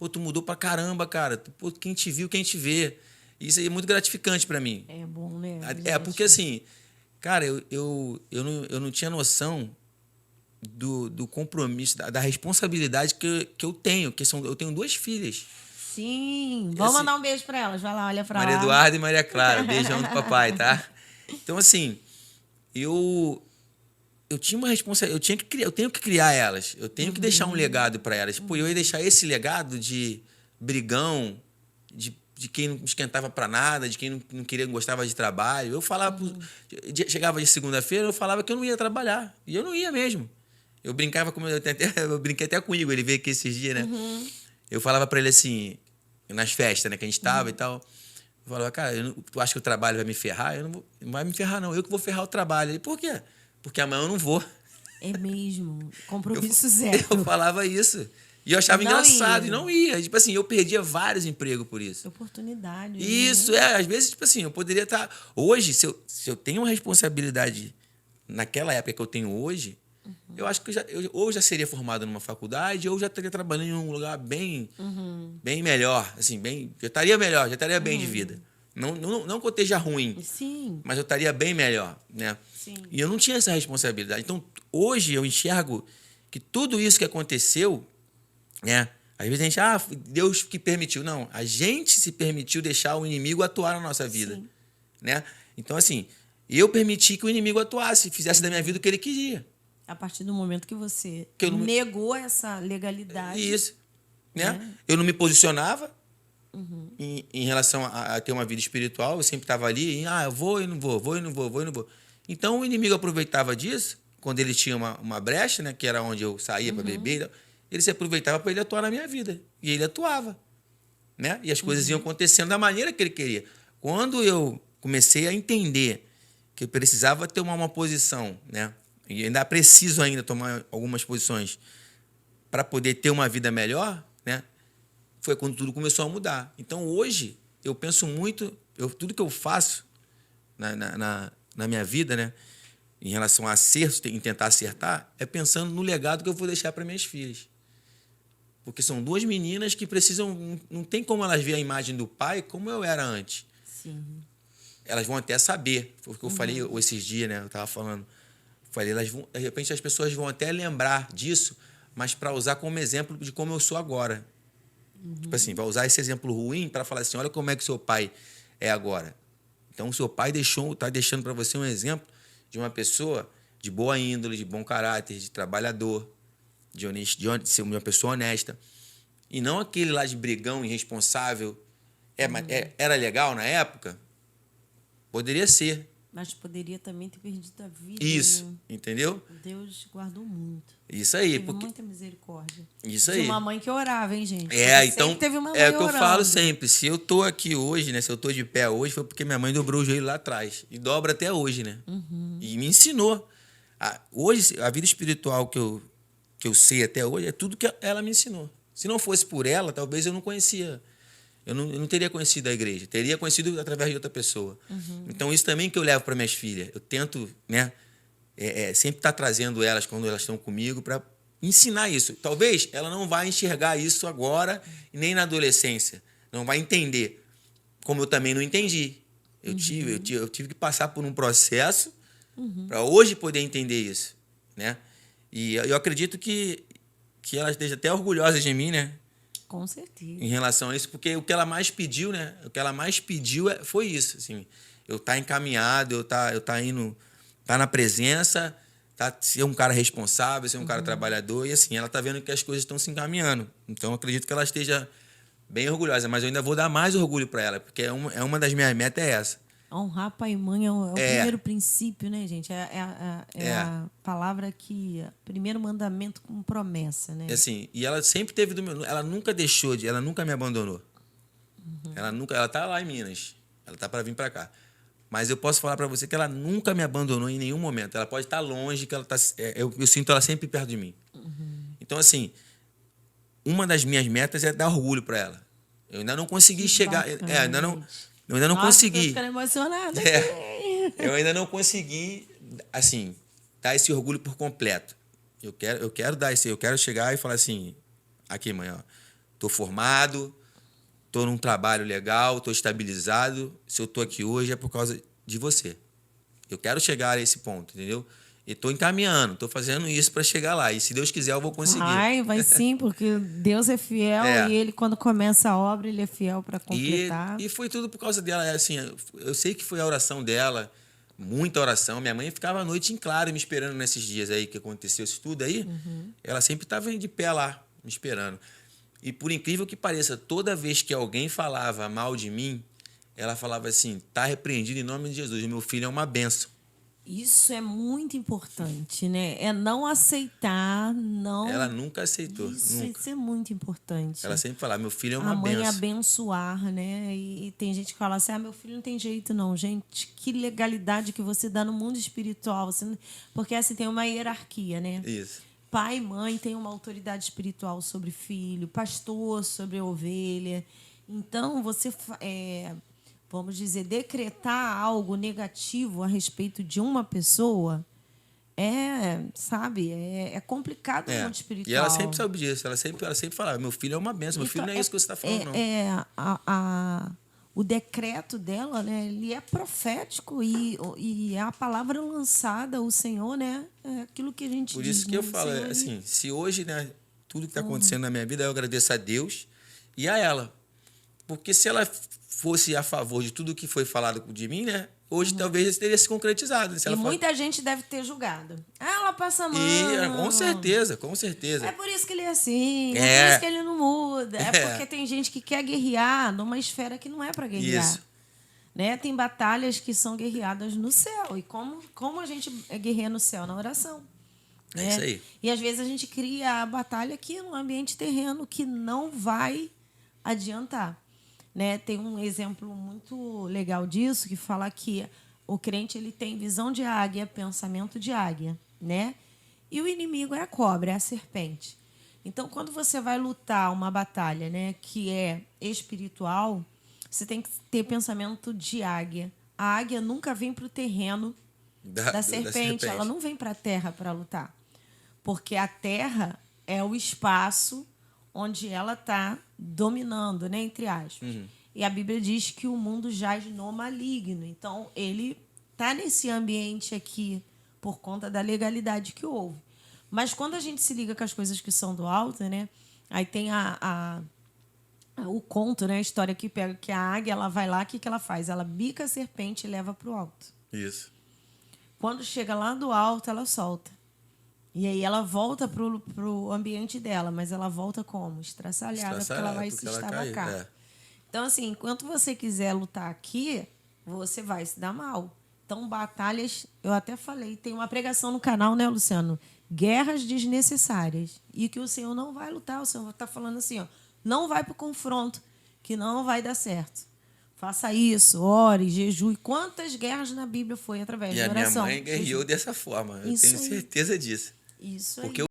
Pô, tu mudou pra caramba, cara. Pô, quem te viu, quem te vê. Isso aí é muito gratificante pra mim. É bom, né? Porque assim, cara, eu não tinha noção do compromisso, da responsabilidade que eu tenho. Eu tenho 2 filhas. Sim, vamos mandar um beijo pra elas. Vai lá, olha pra Maria lá. Eduarda e Maria Clara. Beijão do papai, tá? Então, assim, eu tinha uma responsabilidade, eu tenho que criar elas, eu tenho que deixar um legado para elas. Pô, eu ia deixar esse legado de brigão, de quem não esquentava para nada, de quem não queria, gostava de trabalho. Eu falava, chegava de segunda-feira, eu falava que eu não ia trabalhar, e eu não ia mesmo. Eu brincava com eu brinquei até comigo, ele veio aqui esses dias, né? Eu falava para ele assim, nas festas, né, que a gente tava e tal. Eu falava, cara, tu acha que o trabalho vai me ferrar? Não vai me ferrar, não. Eu que vou ferrar o trabalho. Ele, por quê? Porque amanhã eu não vou. É mesmo. Compromisso Eu zero. falava isso. E eu achava Não engraçado. ia. E não ia. Tipo assim, eu perdia vários empregos por isso. Oportunidade. Isso, né? às vezes, tipo assim, eu poderia estar... Hoje, se eu tenho uma responsabilidade naquela época que eu tenho hoje, eu acho que ou já seria formado numa faculdade, ou já estaria trabalhando em um lugar bem melhor. Assim, já estaria melhor, já estaria bem de vida. Não que eu esteja ruim, Sim. mas eu estaria bem melhor, né? Sim. E eu não tinha essa responsabilidade. Então, hoje eu enxergo que tudo isso que aconteceu, né? Às vezes a gente, Deus que permitiu. Não, a gente se permitiu deixar o inimigo atuar na nossa vida, Sim. né? Então, assim, eu permiti que o inimigo atuasse, fizesse da minha vida o que ele queria. A partir do momento que você Que eu não... negou essa legalidade. Isso, né? Eu não me posicionava em relação a ter uma vida espiritual, eu sempre estava ali, eu vou e não vou, vou e não vou, vou e não vou. Então o inimigo aproveitava disso, quando ele tinha uma brecha, né, que era onde eu saía para beber, ele se aproveitava para ele atuar na minha vida. E ele atuava, né? E as coisas iam acontecendo da maneira que ele queria. Quando eu comecei a entender que eu precisava ter uma posição, né? E ainda preciso ainda tomar algumas posições para poder ter uma vida melhor, né? Foi quando tudo começou a mudar. Então, hoje, eu penso muito... tudo que eu faço na minha vida, né, em relação a acerto, em tentar acertar, é pensando no legado que eu vou deixar para minhas filhas. Porque são 2 meninas que precisam... Não tem como elas verem a imagem do pai como eu era antes. Sim. Elas vão até saber. Foi o que eu falei esses dias, né? Eu estava falando. Falei, de repente as pessoas vão até lembrar disso, mas para usar como exemplo de como eu sou agora. Tipo assim, vai usar esse exemplo ruim para falar assim, olha como é que seu pai é agora. Então, o seu pai está deixando para você um exemplo de uma pessoa de boa índole, de bom caráter, de trabalhador, de ser uma pessoa honesta. E não aquele lá de brigão, irresponsável. Era legal na época? Poderia ser. Mas poderia também ter perdido a vida. Isso, né? entendeu? Deus guardou muito. Isso aí. Teve muita misericórdia. Isso de aí. uma mãe que orava, hein, gente? Então, sempre teve uma mãe é o que eu orando. falo sempre. Se eu tô aqui hoje, né? Se eu tô de pé hoje, foi porque minha mãe dobrou o joelho lá atrás. E dobra até hoje, né? E me ensinou. Hoje, a vida espiritual que eu sei até hoje é tudo que ela me ensinou. Se não fosse por ela, talvez eu não conhecia. Eu não teria conhecido a igreja. Teria conhecido através de outra pessoa. Então, isso também que eu levo para minhas filhas. Eu tento, né? Sempre estar trazendo elas quando elas estão comigo para ensinar isso. Talvez ela não vai enxergar isso agora, nem na adolescência. Não vai entender. Como eu também não entendi. Eu tive que passar por um processo para hoje poder entender isso, né? E eu acredito que ela esteja até orgulhosa de mim, né? Com certeza. Em relação a isso, porque o que ela mais pediu, né? O que ela mais pediu foi isso, assim. Eu estar encaminhado, eu tá indo, tá na presença, ser um cara responsável, ser um cara trabalhador. E assim, ela tá vendo que as coisas estão se encaminhando. Então, eu acredito que ela esteja bem orgulhosa. Mas eu ainda vou dar mais orgulho para ela, porque uma das minhas metas é essa. Honrar pai e mãe é o primeiro princípio, né, gente? É a palavra que... Primeiro mandamento com promessa, né? Assim, e ela sempre teve do meu... Ela nunca deixou ela nunca me abandonou. Ela tá lá em Minas. Ela tá para vir para cá. Mas eu posso falar para você que ela nunca me abandonou em nenhum momento. Ela pode estar longe, que ela tá, eu sinto ela sempre perto de mim. Então, assim, uma das minhas metas é dar orgulho para ela. Eu ainda não consegui chegar... Eu ainda não consegui. Tô ficando emocionada. Eu ainda não consegui, assim, dar esse orgulho por completo. Eu quero dar eu quero chegar e falar assim, aqui, mãe, ó, Tô formado, tô num trabalho legal, tô estabilizado. Se eu tô aqui hoje é por causa de você. Eu quero chegar a esse ponto, entendeu? E tô encaminhando, tô fazendo isso para chegar lá. E se Deus quiser, eu vou conseguir. Vai sim, porque Deus é fiel e ele, quando começa a obra, ele é fiel para completar. E foi tudo por causa dela. Assim, eu sei que foi a oração dela, muita oração. Minha mãe ficava a noite em claro me esperando nesses dias aí que aconteceu isso tudo aí. Ela sempre estava de pé lá, me esperando. E por incrível que pareça, toda vez que alguém falava mal de mim, ela falava assim, tá repreendido em nome de Jesus, meu filho é uma bênção. Isso é muito importante, né? É não aceitar, não... Ela nunca aceitou, nunca. Isso é muito importante. Ela sempre falava, meu filho é uma a mãe bênção. Abençoar, né? E tem gente que fala assim, meu filho não tem jeito não. Gente, que legalidade que você dá no mundo espiritual. Porque assim, tem uma hierarquia, né? Isso. Pai e mãe têm uma autoridade espiritual sobre filho, pastor sobre a ovelha. Então, você... vamos dizer, decretar algo negativo a respeito de uma pessoa é complicado no mundo espiritual. E ela sempre soube disso, ela sempre falava, meu filho é uma bênção, meu filho não é isso que você está falando, não. O decreto dela, né, ele é profético e é a palavra lançada, o Senhor, né, é aquilo que a gente Por diz. isso que eu falo, Senhor, assim, se hoje, né, tudo que está acontecendo na minha vida, eu agradeço a Deus e a ela. Porque se ela fosse a favor de tudo que foi falado de mim, né? Hoje talvez teria se concretizado. Se ela muita gente deve ter julgado. Ela passa mal. Com certeza, com certeza. É por isso que ele é assim, é por isso que ele não muda. É porque tem gente que quer guerrear numa esfera que não é para guerrear. Isso. Né? Tem batalhas que são guerreadas no céu. E como a gente guerreia no céu? Na oração. É isso aí. E às vezes a gente cria a batalha aqui no ambiente terreno que não vai adiantar. Né? Tem um exemplo muito legal disso que fala que o crente ele tem visão de águia, pensamento de águia, né? E o inimigo é a cobra, é a serpente. Então, quando você vai lutar uma batalha, né, que é espiritual, você tem que ter pensamento de águia. A águia nunca vem para o terreno da serpente, ela não vem para a terra para lutar, porque a terra é o espaço onde ela está dominando, né, entre aspas. E a Bíblia diz que o mundo jaz no maligno. Então, ele está nesse ambiente aqui por conta da legalidade que houve. Mas quando a gente se liga com as coisas que são do alto, né, aí tem o conto, né, a história que pega que a águia ela vai lá, o que ela faz? Ela bica a serpente e leva para o alto. Isso. Quando chega lá do alto, ela solta. E aí ela volta pro ambiente dela, mas ela volta como? Estraçalhada, porque ela vai se estabacar. Então, assim, enquanto você quiser lutar aqui, você vai se dar mal. Então, batalhas, eu até falei, tem uma pregação no canal, né, Luciano? Guerras desnecessárias. E que o Senhor não vai lutar, o Senhor está falando assim, ó, não vai para o confronto, que não vai dar certo. Faça isso, ore, jejue. Quantas guerras na Bíblia foi através de oração? E a minha mãe guerreou dessa forma, eu tenho certeza disso. Isso aí. Porque